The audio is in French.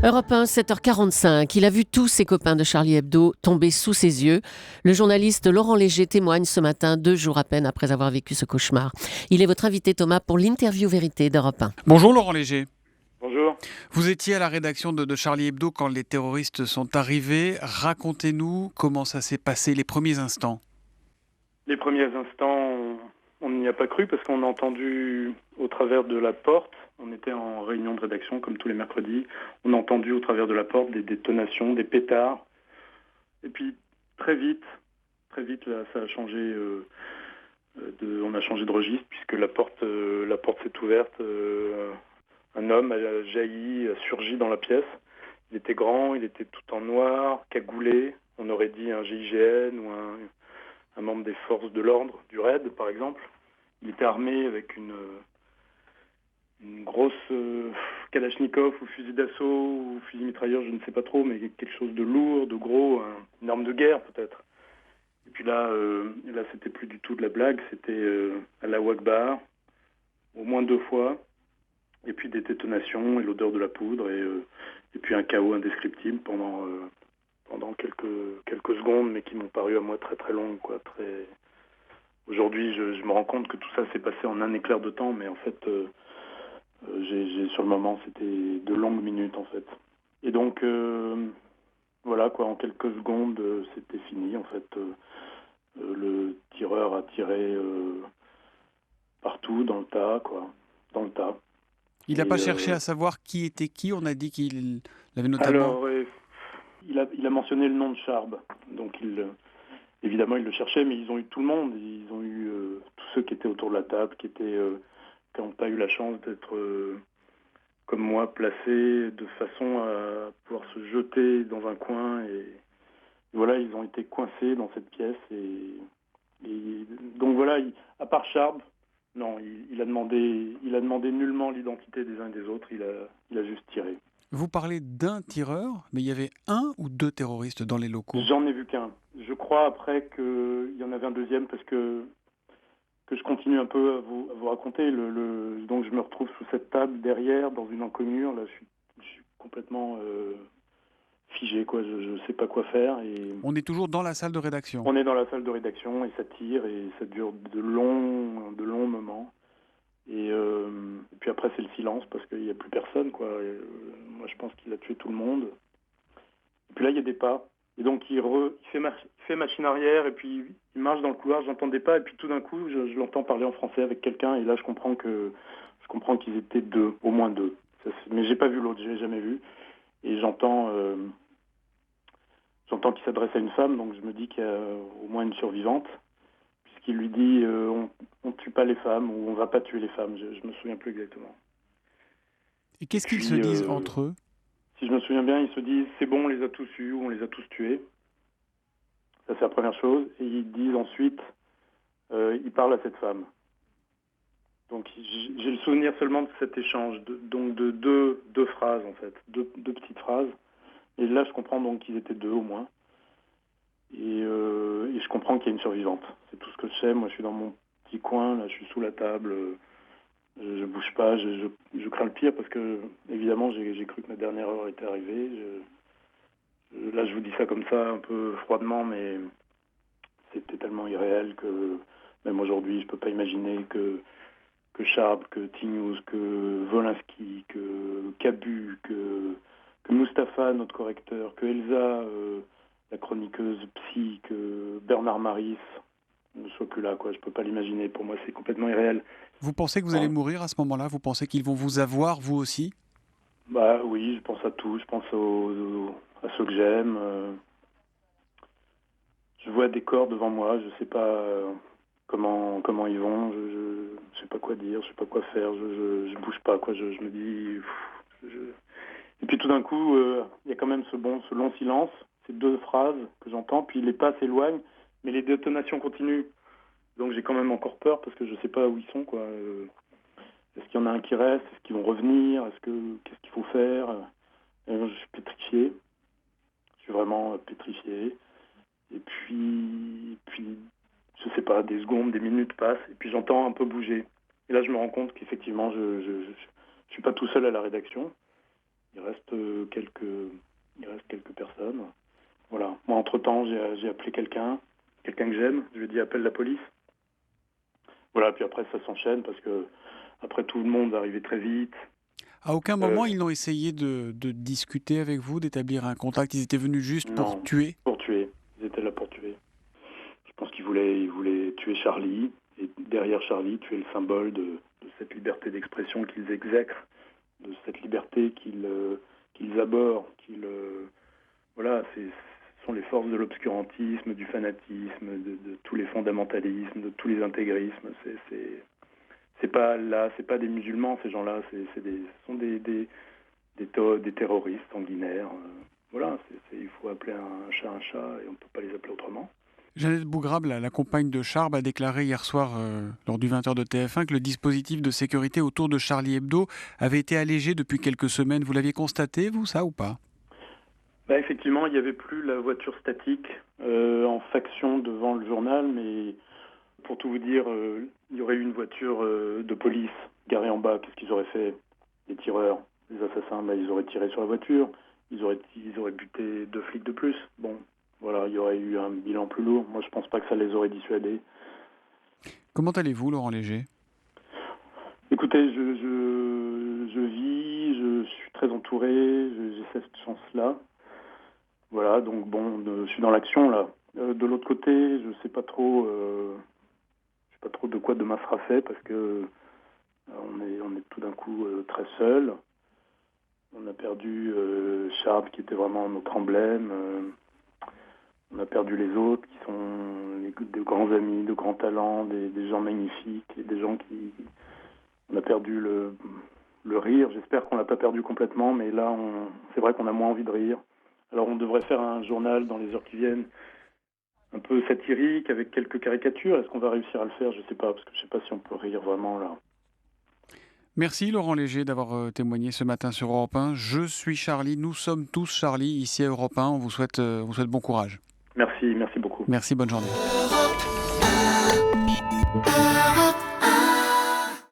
Europe 1, 7h45. Il a vu tous ses copains de Charlie Hebdo tomber sous ses yeux. Le journaliste Laurent Léger témoigne ce matin, 2 jours à peine après avoir vécu ce cauchemar. Il est votre invité, Thomas, pour l'interview vérité d'Europe 1. Bonjour Laurent Léger. Bonjour. Vous étiez à la rédaction de Charlie Hebdo quand les terroristes sont arrivés. Racontez-nous comment ça s'est passé, les premiers instants. Les premiers instants, on n'y a pas cru parce qu'on a entendu au travers de la porte, on était en réunion de rédaction comme tous les mercredis, on a entendu au travers de la porte des détonations, des pétards. Et puis très vite là, ça a changé. On a changé de registre puisque la porte s'est ouverte. Un homme a jailli, a surgi dans la pièce. Il était grand, il était tout en noir, cagoulé. On aurait dit un GIGN ou un membre des forces de l'ordre, du RAID par exemple. Il était armé avec une grosse Kalachnikov ou fusil d'assaut ou fusil mitrailleur, je ne sais pas trop, mais quelque chose de lourd, de gros, une arme de guerre peut-être. Et puis là, c'était plus du tout de la blague, c'était Allahu Akbar, au moins 2 fois, et puis des détonations et l'odeur de la poudre, et puis un chaos indescriptible pendant quelques secondes, mais qui m'ont paru à moi très très longues, quoi. Aujourd'hui, je me rends compte que tout ça s'est passé en un éclair de temps, mais en fait, sur le moment, c'était de longues minutes, en fait. Et donc, voilà, quoi, en quelques secondes, c'était fini, en fait. Le tireur a tiré partout, dans le tas, quoi. Dans le tas. Il n'a pas cherché à savoir qui était qui. On a dit qu'il avait notamment... Alors, il a mentionné le nom de Charb. Donc, évidemment, il le cherchait, mais ils ont eu tout le monde. Ils ont eu tous ceux qui étaient autour de la table, qui n'ont pas eu la chance d'être, comme moi, placés de façon à pouvoir se jeter dans un coin. Et voilà, ils ont été coincés dans cette pièce. Et donc voilà, à part Charb, non, il a demandé nullement l'identité des uns et des autres. Il a juste tiré. Vous parlez d'un tireur, mais il y avait 1 ou 2 terroristes dans les locaux. J'en ai vu qu'un. Je crois après qu'il y en avait un deuxième parce que je continue un peu à vous raconter. Donc je me retrouve sous cette table derrière, dans une encoignure. Là, je suis complètement figé, quoi. Je ne sais pas quoi faire. Et On est toujours dans la salle de rédaction. on est dans la salle de rédaction et ça tire et ça dure de longs moments. Et puis après, c'est le silence parce qu'il n'y a plus personne, quoi. Moi, je pense qu'il a tué tout le monde. Et puis là, il y a des pas. Et donc, il fait machine arrière et puis il marche dans le couloir, j'entends des pas. Et puis tout d'un coup, je l'entends parler en français avec quelqu'un. Et là, je comprends qu'ils étaient 2, au moins 2. Mais j'ai pas vu l'autre, je l'ai jamais vu. Et j'entends qu'il s'adresse à une femme, donc je me dis qu'il y a au moins une survivante. Puisqu'il lui dit on tue pas les femmes ou on va pas tuer les femmes. Je me souviens plus exactement. Et qu'est-ce qu'ils se disent entre eux ? Si je me souviens bien, ils se disent c'est bon, on les a tous eus ou on les a tous tués. Ça, c'est la première chose. Et ils disent ensuite, ils parlent à cette femme. Donc j'ai le souvenir seulement de cet échange, donc de deux phrases en fait, deux petites phrases. Et là, je comprends donc qu'ils étaient 2 au moins. Et je comprends qu'il y a une survivante. C'est tout ce que je sais. Moi, je suis dans mon petit coin, là, je suis sous la table. Je bouge pas, je crains le pire parce que, évidemment, j'ai cru que ma dernière heure était arrivée. Là, je vous dis ça comme ça, un peu froidement, mais c'était tellement irréel que même aujourd'hui, je peux pas imaginer que Charb, que Tignouz, que Volinsky, que Cabu, que Mustapha, notre correcteur, que Elsa, la chroniqueuse psy, que Bernard Maris ne soit plus là, quoi. Je peux pas l'imaginer. Pour moi, c'est complètement irréel. Vous pensez que vous allez mourir à ce moment-là ? Vous pensez qu'ils vont vous avoir, vous aussi ? Bah oui, je pense à tout. Je pense à ceux que j'aime. Je vois des corps devant moi. Je sais pas comment ils vont. Je sais pas quoi dire. Je sais pas quoi faire. Je bouge pas, quoi. Je me dis. Et puis tout d'un coup, il y a quand même ce long silence. Ces 2 phrases que j'entends. Puis les pas s'éloignent, mais les détonations continuent. Donc j'ai quand même encore peur parce que je sais pas où ils sont, quoi. Est-ce qu'il y en a un qui reste ? Est-ce qu'ils vont revenir ? Qu'est-ce qu'il faut faire ? Je suis pétrifié. Je suis vraiment pétrifié. Et puis, je sais pas, des secondes, des minutes passent. Et puis j'entends un peu bouger. Et là, je me rends compte qu'effectivement, je suis pas tout seul à la rédaction. Il reste quelques personnes. Voilà. Moi, entre-temps, j'ai appelé quelqu'un que j'aime. Je lui ai dit appelle la police. Voilà. Puis après, ça s'enchaîne parce que après tout le monde va arriver très vite. À aucun moment, ils n'ont essayé de discuter avec vous, d'établir un contact. Ils étaient venus juste pour tuer. Pour tuer. Ils étaient là pour tuer. Je pense qu'ils voulaient tuer Charlie. Et derrière Charlie, tuer le symbole de cette liberté d'expression qu'ils exècrent, de cette liberté qu'ils abhorrent, voilà, ce sont les forces de l'obscurantisme, du fanatisme, de tous les fondamentalismes, de tous les intégrismes. C'est pas des musulmans, ces gens-là, ce sont des terroristes sanguinaires. Voilà, il faut appeler un chat, et on ne peut pas les appeler autrement. Jeannette Bougrab, la compagne de Charb, a déclaré hier soir, lors du 20h de TF1, que le dispositif de sécurité autour de Charlie Hebdo avait été allégé depuis quelques semaines. Vous l'aviez constaté, vous, ça, ou pas ? Effectivement, il n'y avait plus la voiture statique en faction devant le journal, mais pour tout vous dire, il y aurait eu une voiture de police garée en bas. Qu'est-ce qu'ils auraient fait, les tireurs, les assassins? Ils auraient tiré sur la voiture, ils auraient buté 2 flics de plus. Bon, voilà, il y aurait eu un bilan plus lourd. Moi, je pense pas que ça les aurait dissuadés. Comment allez-vous, Laurent Léger ? Écoutez, je vis, je suis très entouré, j'ai cette chance-là. Voilà, donc bon, je suis dans l'action là. De l'autre côté, je sais pas trop de quoi demain sera fait parce que on est tout d'un coup très seul. On a perdu Charb qui était vraiment notre emblème. On a perdu les autres qui sont de grands amis, de grands talents, des gens magnifiques, et des gens qui. On a perdu le rire. J'espère qu'on l'a pas perdu complètement, mais là, c'est vrai qu'on a moins envie de rire. Alors on devrait faire un journal dans les heures qui viennent, un peu satirique, avec quelques caricatures. Est-ce qu'on va réussir à le faire? Je sais pas, parce que je sais pas si on peut rire vraiment là. Merci Laurent Léger d'avoir témoigné ce matin sur Europe 1. Je suis Charlie, nous sommes tous Charlie ici à Europe 1. On vous souhaite bon courage. Merci beaucoup. Merci, bonne journée.